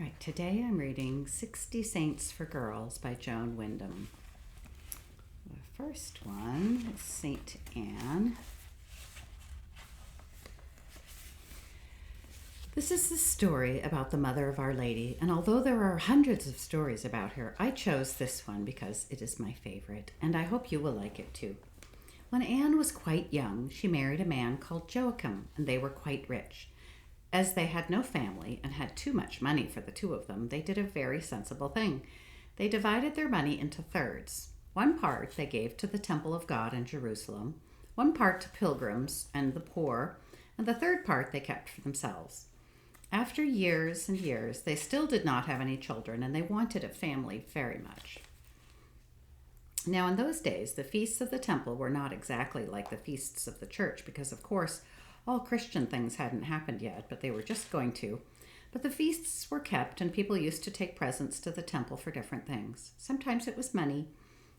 Right, today I'm reading 60 Saints for Girls by Joan Windham. The first one is Saint Anne. This is the story about the Mother of Our Lady, and although there are hundreds of stories about her, I chose this one because it is my favorite, and I hope you will like it too. When Anne was quite young, she married a man called Joachim, and they were quite rich. As they had no family and had too much money for the two of them, they did a very sensible thing. They divided their money into thirds. One part they gave to the temple of God in Jerusalem, one part to pilgrims and the poor, and the third part they kept for themselves. After years and years, they still did not have any children, and they wanted a family very much. Now, in those days, the feasts of the temple were not exactly like the feasts of the church, because, of course, all Christian things hadn't happened yet, but they were just going to. But the feasts were kept, and people used to take presents to the temple for different things. Sometimes it was money,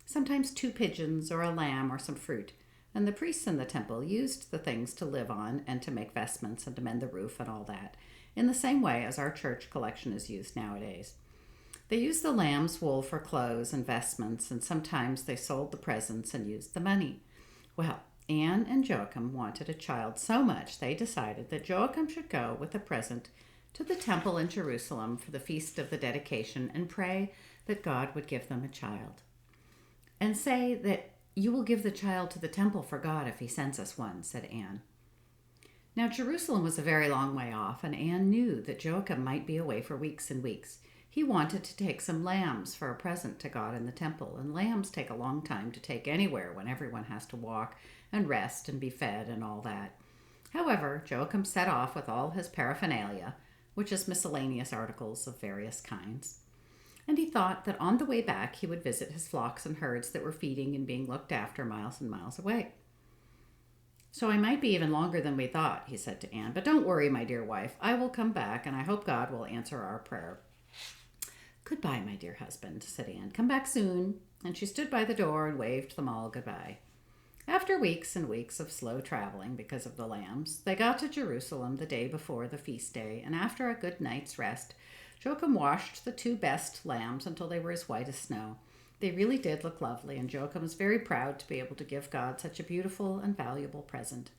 sometimes 2 pigeons or a lamb or some fruit. And the priests in the temple used the things to live on and to make vestments and to mend the roof and all that, in the same way as our church collection is used nowadays. They used the lamb's wool for clothes and vestments, and sometimes they sold the presents and used the money. Well, Anne and Joachim wanted a child so much they decided that Joachim should go with a present to the temple in Jerusalem for the feast of the dedication and pray that God would give them a child. And say that you will give the child to the temple for God if he sends us one, said Anne. Now Jerusalem was a very long way off, and Anne knew that Joachim might be away for weeks and weeks. He wanted to take some lambs for a present to God in the temple, and lambs take a long time to take anywhere when everyone has to walk and rest and be fed and all that. However, Joachim set off with all his paraphernalia, which is miscellaneous articles of various kinds, and he thought that on the way back he would visit his flocks and herds that were feeding and being looked after miles and miles away. So I might be even longer than we thought, he said to Anne, but don't worry, my dear wife, I will come back, and I hope God will answer our prayer. Goodbye, my dear husband, said Anne. Come back soon. And she stood by the door and waved them all goodbye. After weeks and weeks of slow traveling because of the lambs, they got to Jerusalem the day before the feast day, and after a good night's rest, Joachim washed the 2 best lambs until they were as white as snow. They really did look lovely, and Joachim was very proud to be able to give God such a beautiful and valuable present.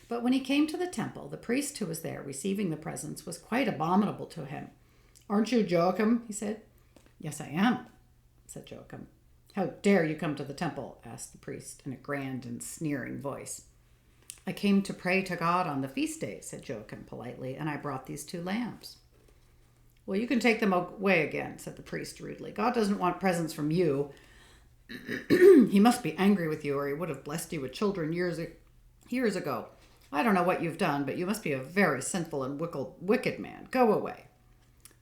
But when he came to the temple, the priest who was there receiving the presents was quite abominable to him. Aren't you Joachim? He said. Yes, I am, said Joachim. How dare you come to the temple? Asked the priest in a grand and sneering voice. I came to pray to God on the feast day, said Joachim politely, and I brought these 2 lambs. Well, you can take them away again, said the priest rudely. God doesn't want presents from you. He must be angry with you, or he would have blessed you with children years ago. I don't know what you've done, but you must be a very sinful and wicked man. Go away.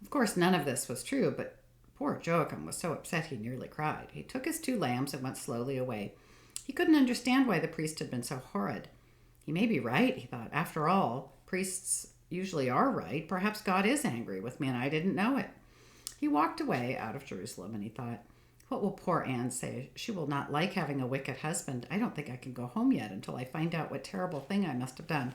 Of course, none of this was true, but poor Joachim was so upset he nearly cried. He took his 2 lambs and went slowly away. He couldn't understand why the priest had been so horrid. He may be right, he thought. After all, priests usually are right. Perhaps God is angry with me and I didn't know it. He walked away out of Jerusalem and he thought, what will poor Anne say? She will not like having a wicked husband. I don't think I can go home yet until I find out what terrible thing I must have done.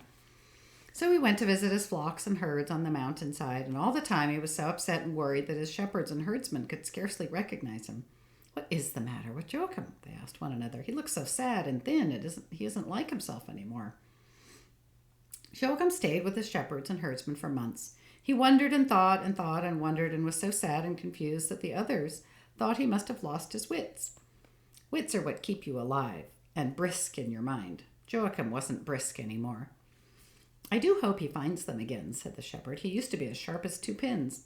So he went to visit his flocks and herds on the mountainside, and all the time he was so upset and worried that his shepherds and herdsmen could scarcely recognize him. What is the matter with Joachim? They asked one another. He looks so sad and thin. He isn't like himself anymore. Joachim stayed with his shepherds and herdsmen for months. He wondered and thought and wondered and was so sad and confused that the others thought he must have lost his wits. Wits are what keep you alive and brisk in your mind. Joachim wasn't brisk anymore. I do hope he finds them again, said the shepherd. He used to be as sharp as 2 pins.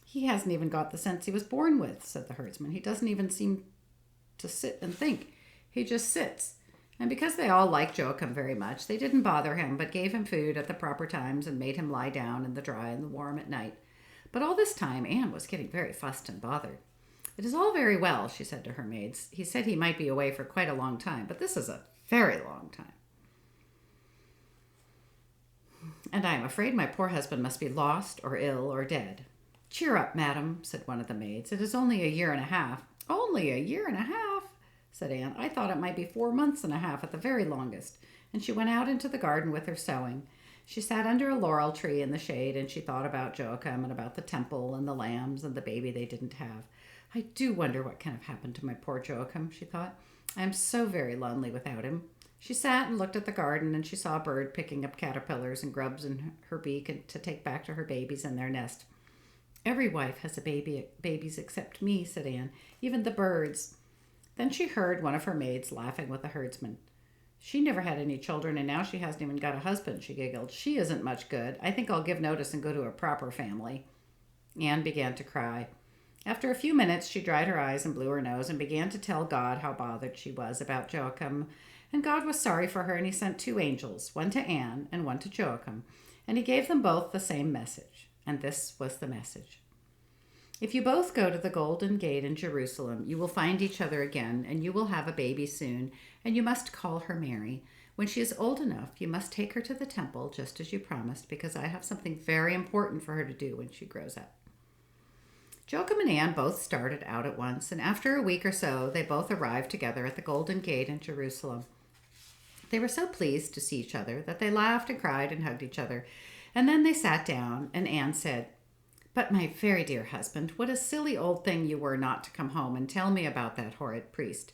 He hasn't even got the sense he was born with, said the herdsman. He doesn't even seem to sit and think. He just sits. And because they all liked Joachim very much, they didn't bother him, but gave him food at the proper times and made him lie down in the dry and the warm at night. But all this time, Anne was getting very fussed and bothered. It is all very well, she said to her maids. He said he might be away for quite a long time, but this is a very long time. And I am afraid my poor husband must be lost or ill or dead. Cheer up, madam, said one of the maids. It is only a year and a half. Only a year and a half, said Anne. I thought it might be 4 months and a half at the very longest. And she went out into the garden with her sewing. She sat under a laurel tree in the shade and she thought about Joachim and about the temple and the lambs and the baby they didn't have. I do wonder what can have happened to my poor Joachim, she thought. I am so very lonely without him. She sat and looked at the garden and she saw a bird picking up caterpillars and grubs in her beak and to take back to her babies in their nest. Every wife has babies except me, said Anne, even the birds. Then she heard one of her maids laughing with the herdsman. She never had any children, and now she hasn't even got a husband, she giggled. She isn't much good. I think I'll give notice and go to a proper family. Anne began to cry. After a few minutes, she dried her eyes and blew her nose and began to tell God how bothered she was about Joachim. And God was sorry for her, and he sent 2 angels, one to Anne and one to Joachim, and he gave them both the same message. And this was the message. If you both go to the Golden Gate in Jerusalem, you will find each other again, and you will have a baby soon, and you must call her Mary. When she is old enough, you must take her to the temple, just as you promised, because I have something very important for her to do when she grows up. Joachim and Anne both started out at once, and after a week or so, they both arrived together at the Golden Gate in Jerusalem. They were so pleased to see each other that they laughed and cried and hugged each other, and then they sat down, and Anne said, "But my very dear husband, what a silly old thing you were not to come home and tell me about that horrid priest.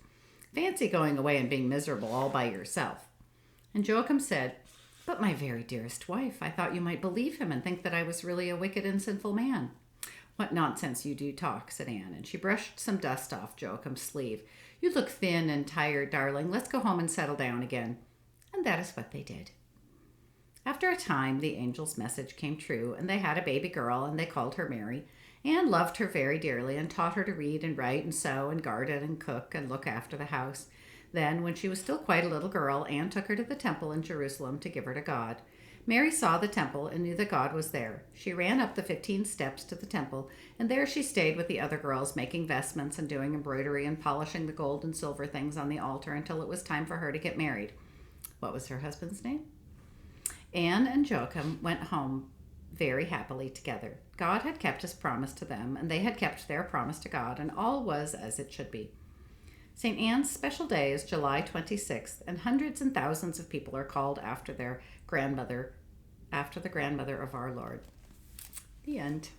Fancy going away and being miserable all by yourself." And Joachim said, "But my very dearest wife, I thought you might believe him and think that I was really a wicked and sinful man." "What nonsense you do talk," said Anne, and she brushed some dust off Joachim's sleeve. "You look thin and tired, darling. Let's go home and settle down again." And that is what they did. After a time, the angel's message came true, and they had a baby girl, and they called her Mary. Anne loved her very dearly and taught her to read and write and sew and garden and cook and look after the house. Then, when she was still quite a little girl, Anne took her to the temple in Jerusalem to give her to God. Mary saw the temple and knew that God was there. She ran up the 15 steps to the temple, and there she stayed with the other girls, making vestments and doing embroidery and polishing the gold and silver things on the altar until it was time for her to get married. What was her husband's name? Anne and Joachim went home very happily together. God had kept his promise to them, and they had kept their promise to God, and all was as it should be. St. Anne's special day is July 26th, and hundreds and thousands of people are called after the grandmother of our Lord. The end.